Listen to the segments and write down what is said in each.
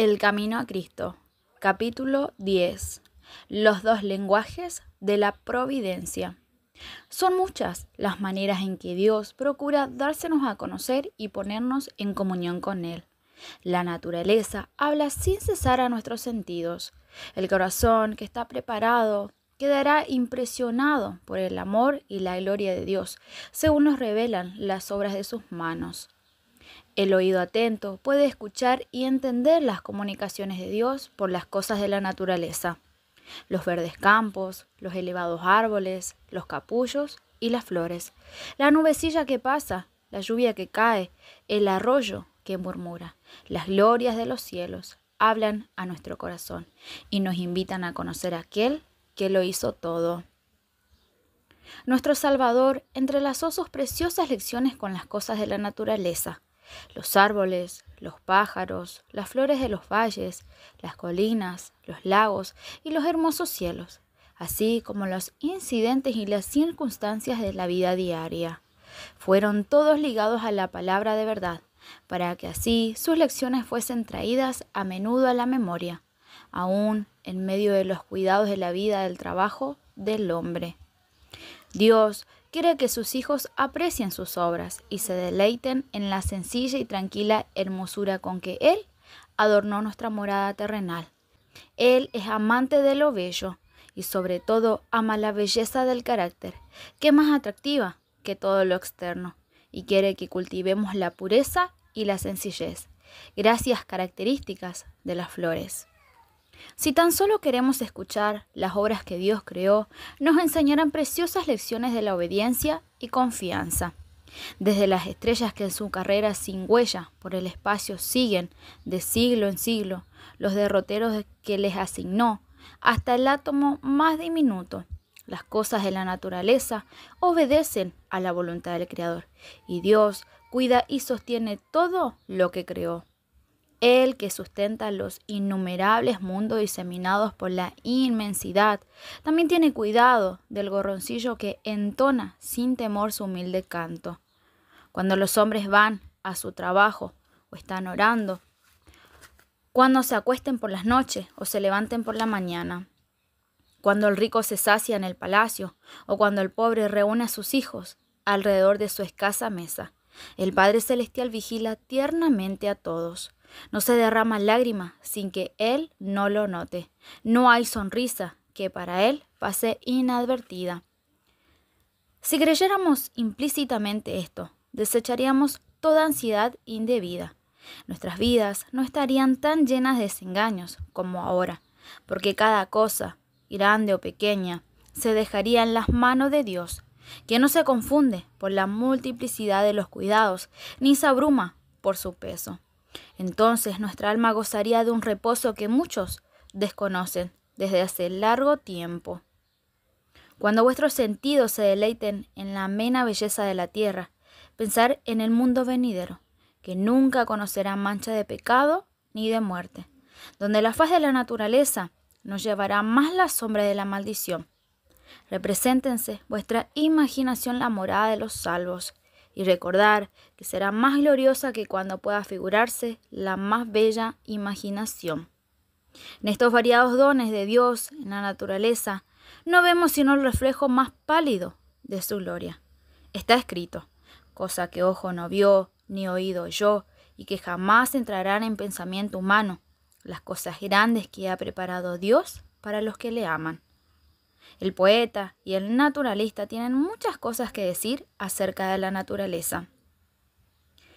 El camino a Cristo, capítulo 10. Los dos lenguajes de la providencia. Son muchas las maneras en que Dios procura dársenos a conocer y ponernos en comunión con Él. La naturaleza habla sin cesar a nuestros sentidos. El corazón que está preparado quedará impresionado por el amor y la gloria de Dios, según nos revelan las obras de sus manos. El oído atento puede escuchar y entender las comunicaciones de Dios por las cosas de la naturaleza, los verdes campos, los elevados árboles, los capullos y las flores, la nubecilla que pasa, la lluvia que cae, el arroyo que murmura. Las glorias de los cielos hablan a nuestro corazón y nos invitan a conocer a aquel que lo hizo todo. Nuestro Salvador entrelazó sus preciosas lecciones con las cosas de la naturaleza. Los árboles, los pájaros, las flores de los valles, las colinas, los lagos y los hermosos cielos, así como los incidentes y las circunstancias de la vida diaria. Fueron todos ligados a la palabra de verdad, para que así sus lecciones fuesen traídas a menudo a la memoria, aún en medio de los cuidados de la vida del trabajo del hombre. Dios quiere que sus hijos aprecien sus obras y se deleiten en la sencilla y tranquila hermosura con que Él adornó nuestra morada terrenal. Él es amante de lo bello y sobre todo ama la belleza del carácter, que es más atractiva que todo lo externo, y quiere que cultivemos la pureza y la sencillez, gracias características de las flores. Si tan solo queremos escuchar las obras que Dios creó, nos enseñarán preciosas lecciones de la obediencia y confianza. Desde las estrellas que en su carrera sin huella por el espacio siguen de siglo en siglo los derroteros que les asignó, hasta el átomo más diminuto, las cosas de la naturaleza obedecen a la voluntad del Creador, y Dios cuida y sostiene todo lo que creó. Él que sustenta los innumerables mundos diseminados por la inmensidad, también tiene cuidado del gorroncillo que entona sin temor su humilde canto. Cuando los hombres van a su trabajo o están orando, cuando se acuesten por las noches o se levanten por la mañana, cuando el rico se sacia en el palacio o cuando el pobre reúne a sus hijos alrededor de su escasa mesa, el Padre Celestial vigila tiernamente a todos. No se derrama lágrima sin que Él no lo note. No hay sonrisa que para Él pase inadvertida. Si creyéramos implícitamente esto, desecharíamos toda ansiedad indebida. Nuestras vidas no estarían tan llenas de desengaños como ahora, porque cada cosa, grande o pequeña, se dejaría en las manos de Dios, que no se confunde por la multiplicidad de los cuidados, ni se abruma por su peso. Entonces nuestra alma gozaría de un reposo que muchos desconocen desde hace largo tiempo. Cuando vuestros sentidos se deleiten en la amena belleza de la tierra, pensar en el mundo venidero, que nunca conocerá mancha de pecado ni de muerte, donde la faz de la naturaleza nos llevará más la sombra de la maldición. Represéntense vuestra imaginación la morada de los salvos, y recordar que será más gloriosa que cuando pueda figurarse la más bella imaginación. En estos variados dones de Dios en la naturaleza, no vemos sino el reflejo más pálido de su gloria. Está escrito, cosa que ojo no vio, ni oído oyó, y que jamás entrarán en pensamiento humano, las cosas grandes que ha preparado Dios para los que le aman. El poeta y el naturalista tienen muchas cosas que decir acerca de la naturaleza.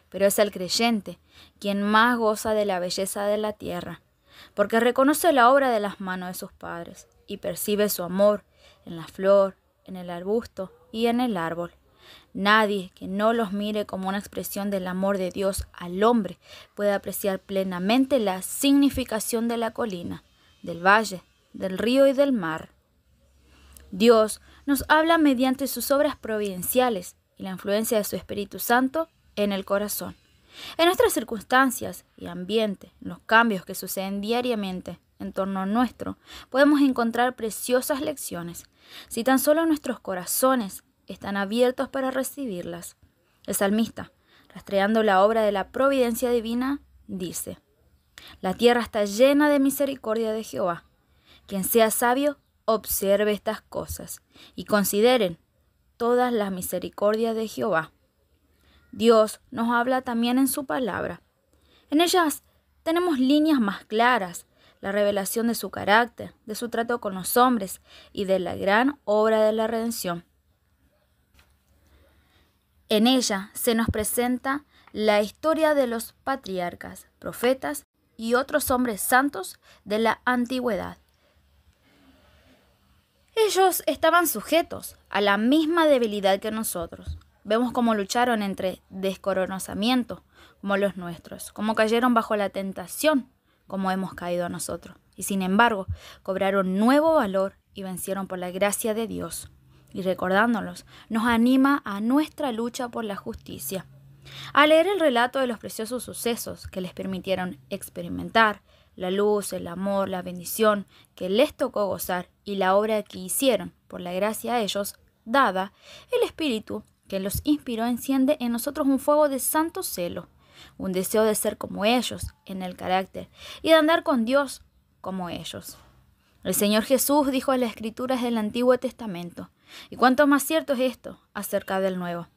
Pero es el creyente quien más goza de la belleza de la tierra, porque reconoce la obra de las manos de sus padres y percibe su amor en la flor, en el arbusto y en el árbol. Nadie que no los mire como una expresión del amor de Dios al hombre puede apreciar plenamente la significación de la colina, del valle, del río y del mar. Dios nos habla mediante sus obras providenciales y la influencia de su Espíritu Santo en el corazón. En nuestras circunstancias y ambiente, en los cambios que suceden diariamente en torno nuestro, podemos encontrar preciosas lecciones, si tan solo nuestros corazones están abiertos para recibirlas. El salmista, rastreando la obra de la providencia divina, dice: La tierra está llena de misericordia de Jehová. Quien sea sabio, observe estas cosas y consideren todas las misericordias de Jehová. Dios nos habla también en su palabra. En ellas tenemos líneas más claras, la revelación de su carácter, de su trato con los hombres y de la gran obra de la redención. En ella se nos presenta la historia de los patriarcas, profetas y otros hombres santos de la antigüedad. Ellos estaban sujetos a la misma debilidad que nosotros. Vemos cómo lucharon entre descoronamiento, como los nuestros, cómo cayeron bajo la tentación, como hemos caído nosotros. Y sin embargo, cobraron nuevo valor y vencieron por la gracia de Dios. Y recordándolos, nos anima a nuestra lucha por la justicia. Al leer el relato de los preciosos sucesos que les permitieron experimentar, la luz, el amor, la bendición que les tocó gozar y la obra que hicieron por la gracia a ellos dada, el Espíritu que los inspiró enciende en nosotros un fuego de santo celo, un deseo de ser como ellos en el carácter y de andar con Dios como ellos. El Señor Jesús dijo en las Escrituras del Antiguo Testamento, y cuánto más cierto es esto acerca del Nuevo.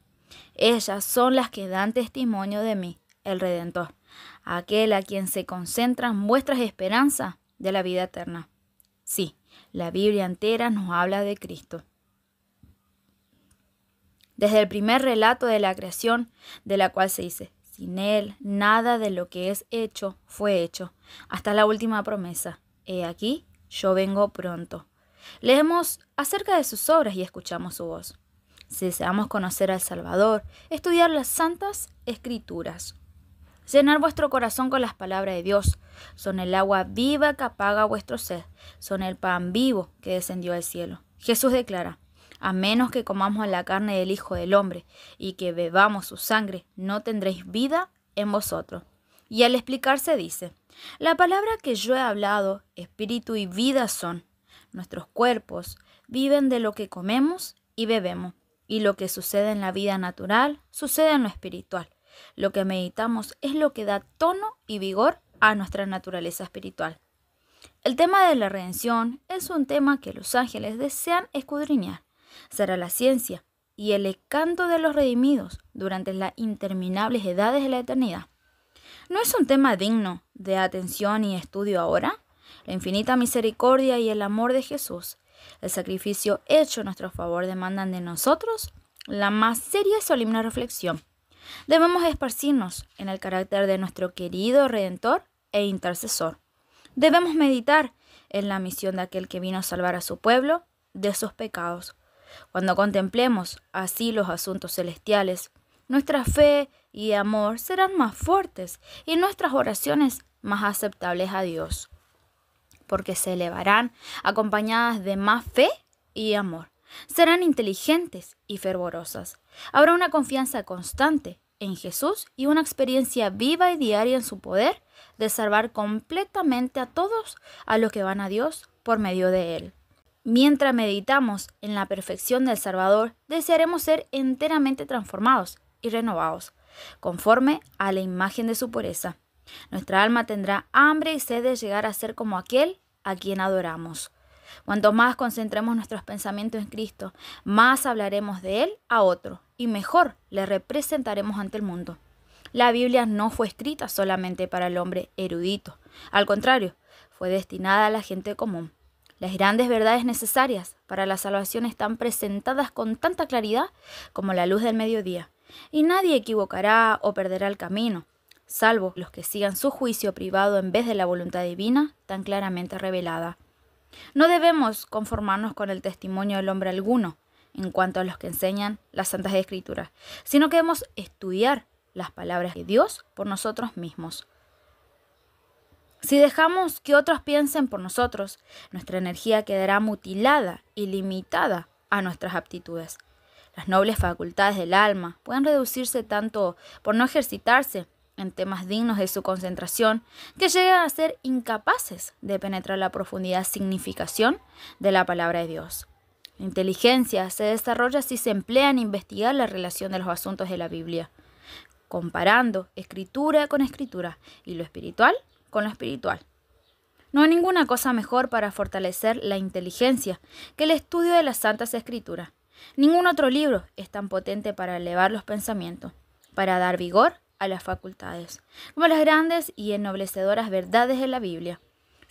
Ellas son las que dan testimonio de mí, el Redentor, aquel a quien se concentran vuestras esperanzas de la vida eterna. Sí, la Biblia entera nos habla de Cristo. Desde el primer relato de la creación, de la cual se dice, sin Él nada de lo que es hecho fue hecho, hasta la última promesa, he aquí, yo vengo pronto. Leemos acerca de sus obras y escuchamos su voz. Si deseamos conocer al Salvador, estudiar las santas Escrituras. Llenar vuestro corazón con las palabras de Dios. Son el agua viva que apaga vuestro sed. Son el pan vivo que descendió del cielo. Jesús declara, a menos que comamos la carne del Hijo del Hombre y que bebamos su sangre, no tendréis vida en vosotros. Y al explicarse dice, la palabra que yo he hablado, espíritu y vida son. Nuestros cuerpos viven de lo que comemos y bebemos. Y lo que sucede en la vida natural, sucede en lo espiritual. Lo que meditamos es lo que da tono y vigor a nuestra naturaleza espiritual. El tema de la redención es un tema que los ángeles desean escudriñar. Será la ciencia y el encanto de los redimidos durante las interminables edades de la eternidad. ¿No es un tema digno de atención y estudio ahora? La infinita misericordia y el amor de Jesús, el sacrificio hecho a nuestro favor demandan de nosotros la más seria y solemne reflexión. Debemos esparcirnos en el carácter de nuestro querido Redentor e Intercesor. Debemos meditar en la misión de aquel que vino a salvar a su pueblo de sus pecados. Cuando contemplemos así los asuntos celestiales, nuestra fe y amor serán más fuertes y nuestras oraciones más aceptables a Dios, porque se elevarán acompañadas de más fe y amor. Serán inteligentes y fervorosas. Habrá una confianza constante en Jesús y una experiencia viva y diaria en su poder de salvar completamente a todos a los que van a Dios por medio de Él. Mientras meditamos en la perfección del Salvador, desearemos ser enteramente transformados y renovados, conforme a la imagen de su pureza. Nuestra alma tendrá hambre y sed de llegar a ser como aquel a quien adoramos. Cuanto más concentremos nuestros pensamientos en Cristo, más hablaremos de Él a otro y mejor le representaremos ante el mundo. La Biblia no fue escrita solamente para el hombre erudito. Al contrario, fue destinada a la gente común. Las grandes verdades necesarias para la salvación están presentadas con tanta claridad como la luz del mediodía, y nadie equivocará o perderá el camino, salvo los que sigan su juicio privado en vez de la voluntad divina tan claramente revelada. No debemos conformarnos con el testimonio del hombre alguno en cuanto a los que enseñan las Santas Escrituras, sino que debemos estudiar las palabras de Dios por nosotros mismos. Si dejamos que otros piensen por nosotros, nuestra energía quedará mutilada y limitada a nuestras aptitudes. Las nobles facultades del alma pueden reducirse tanto por no ejercitarse en temas dignos de su concentración, que llegan a ser incapaces de penetrar la profundidad significación de la palabra de Dios. La inteligencia se desarrolla si se emplea en investigar la relación de los asuntos de la Biblia, comparando escritura con escritura y lo espiritual con lo espiritual. No hay ninguna cosa mejor para fortalecer la inteligencia que el estudio de las Santas Escrituras. Ningún otro libro es tan potente para elevar los pensamientos, para dar vigor a las facultades, como las grandes y ennoblecederas verdades de la Biblia.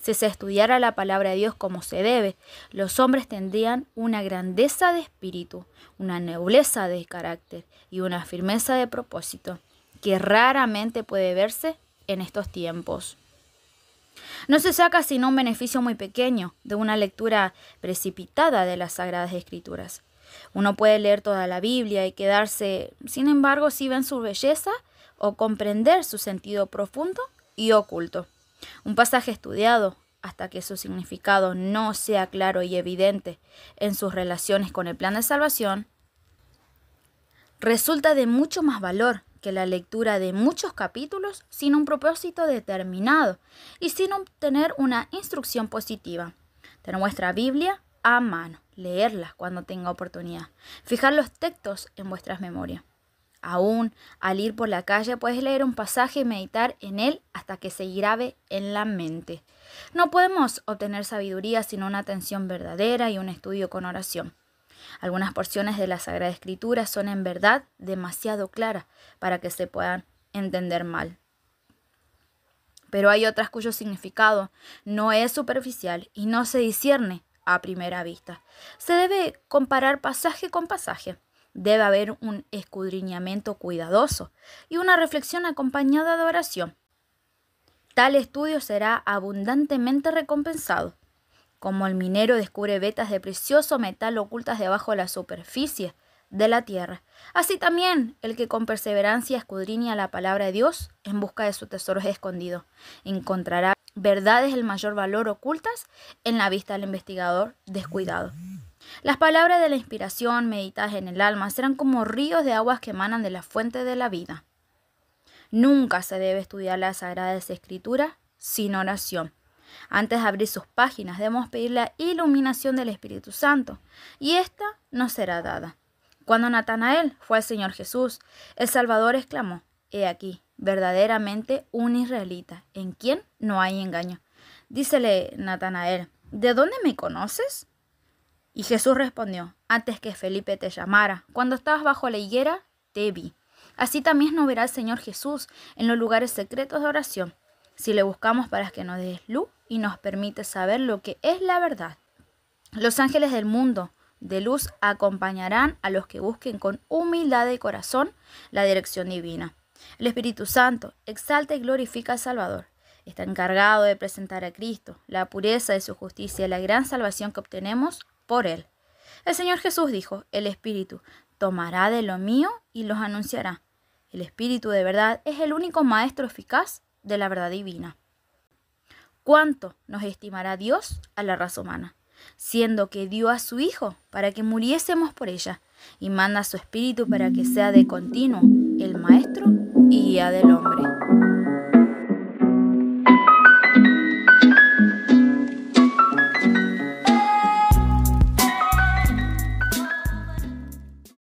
Si se estudiara la palabra de Dios como se debe, los hombres tendrían una grandeza de espíritu, una nobleza de carácter y una firmeza de propósito, que raramente puede verse en estos tiempos. No se saca sino un beneficio muy pequeño de una lectura precipitada de las Sagradas Escrituras. Uno puede leer toda la Biblia y quedarse, sin embargo, si ven su belleza o comprender su sentido profundo y oculto. Un pasaje estudiado hasta que su significado no sea claro y evidente en sus relaciones con el plan de salvación, resulta de mucho más valor que la lectura de muchos capítulos sin un propósito determinado y sin obtener una instrucción positiva. Tener vuestra Biblia a mano, leerla cuando tenga oportunidad, fijar los textos en vuestras memorias. Aún al ir por la calle puedes leer un pasaje y meditar en él hasta que se grabe en la mente. No podemos obtener sabiduría sin una atención verdadera y un estudio con oración. Algunas porciones de la Sagrada Escritura son en verdad demasiado claras para que se puedan entender mal. Pero hay otras cuyo significado no es superficial y no se discierne a primera vista. Se debe comparar pasaje con pasaje. Debe haber un escudriñamiento cuidadoso y una reflexión acompañada de oración. Tal estudio será abundantemente recompensado. Como el minero descubre vetas de precioso metal ocultas debajo de la superficie de la tierra, así también el que con perseverancia escudriña la palabra de Dios en busca de sus tesoros escondidos, encontrará verdades del mayor valor ocultas en la vista del investigador descuidado. Las palabras de la inspiración meditadas en el alma serán como ríos de aguas que emanan de la fuente de la vida. Nunca se debe estudiar las Sagradas Escrituras sin oración. Antes de abrir sus páginas debemos pedir la iluminación del Espíritu Santo, y esta nos será dada. Cuando Natanael fue al Señor Jesús, el Salvador exclamó: «He aquí, verdaderamente un israelita, en quien no hay engaño». Dícele Natanael: «¿De dónde me conoces?». Y Jesús respondió: «Antes que Felipe te llamara, cuando estabas bajo la higuera, te vi». Así también nos verá el Señor Jesús en los lugares secretos de oración, si le buscamos para que nos dé luz y nos permite saber lo que es la verdad. Los ángeles del mundo de luz acompañarán a los que busquen con humildad de corazón la dirección divina. El Espíritu Santo exalta y glorifica al Salvador. Está encargado de presentar a Cristo, la pureza de su justicia y la gran salvación que obtenemos por él. El Señor Jesús dijo: «El Espíritu tomará de lo mío y los anunciará». El Espíritu de verdad es el único maestro eficaz de la verdad divina. ¿Cuánto nos estimará Dios a la raza humana, siendo que dio a su Hijo para que muriésemos por ella, y manda a su Espíritu para que sea de continuo el Maestro y guía del hombre?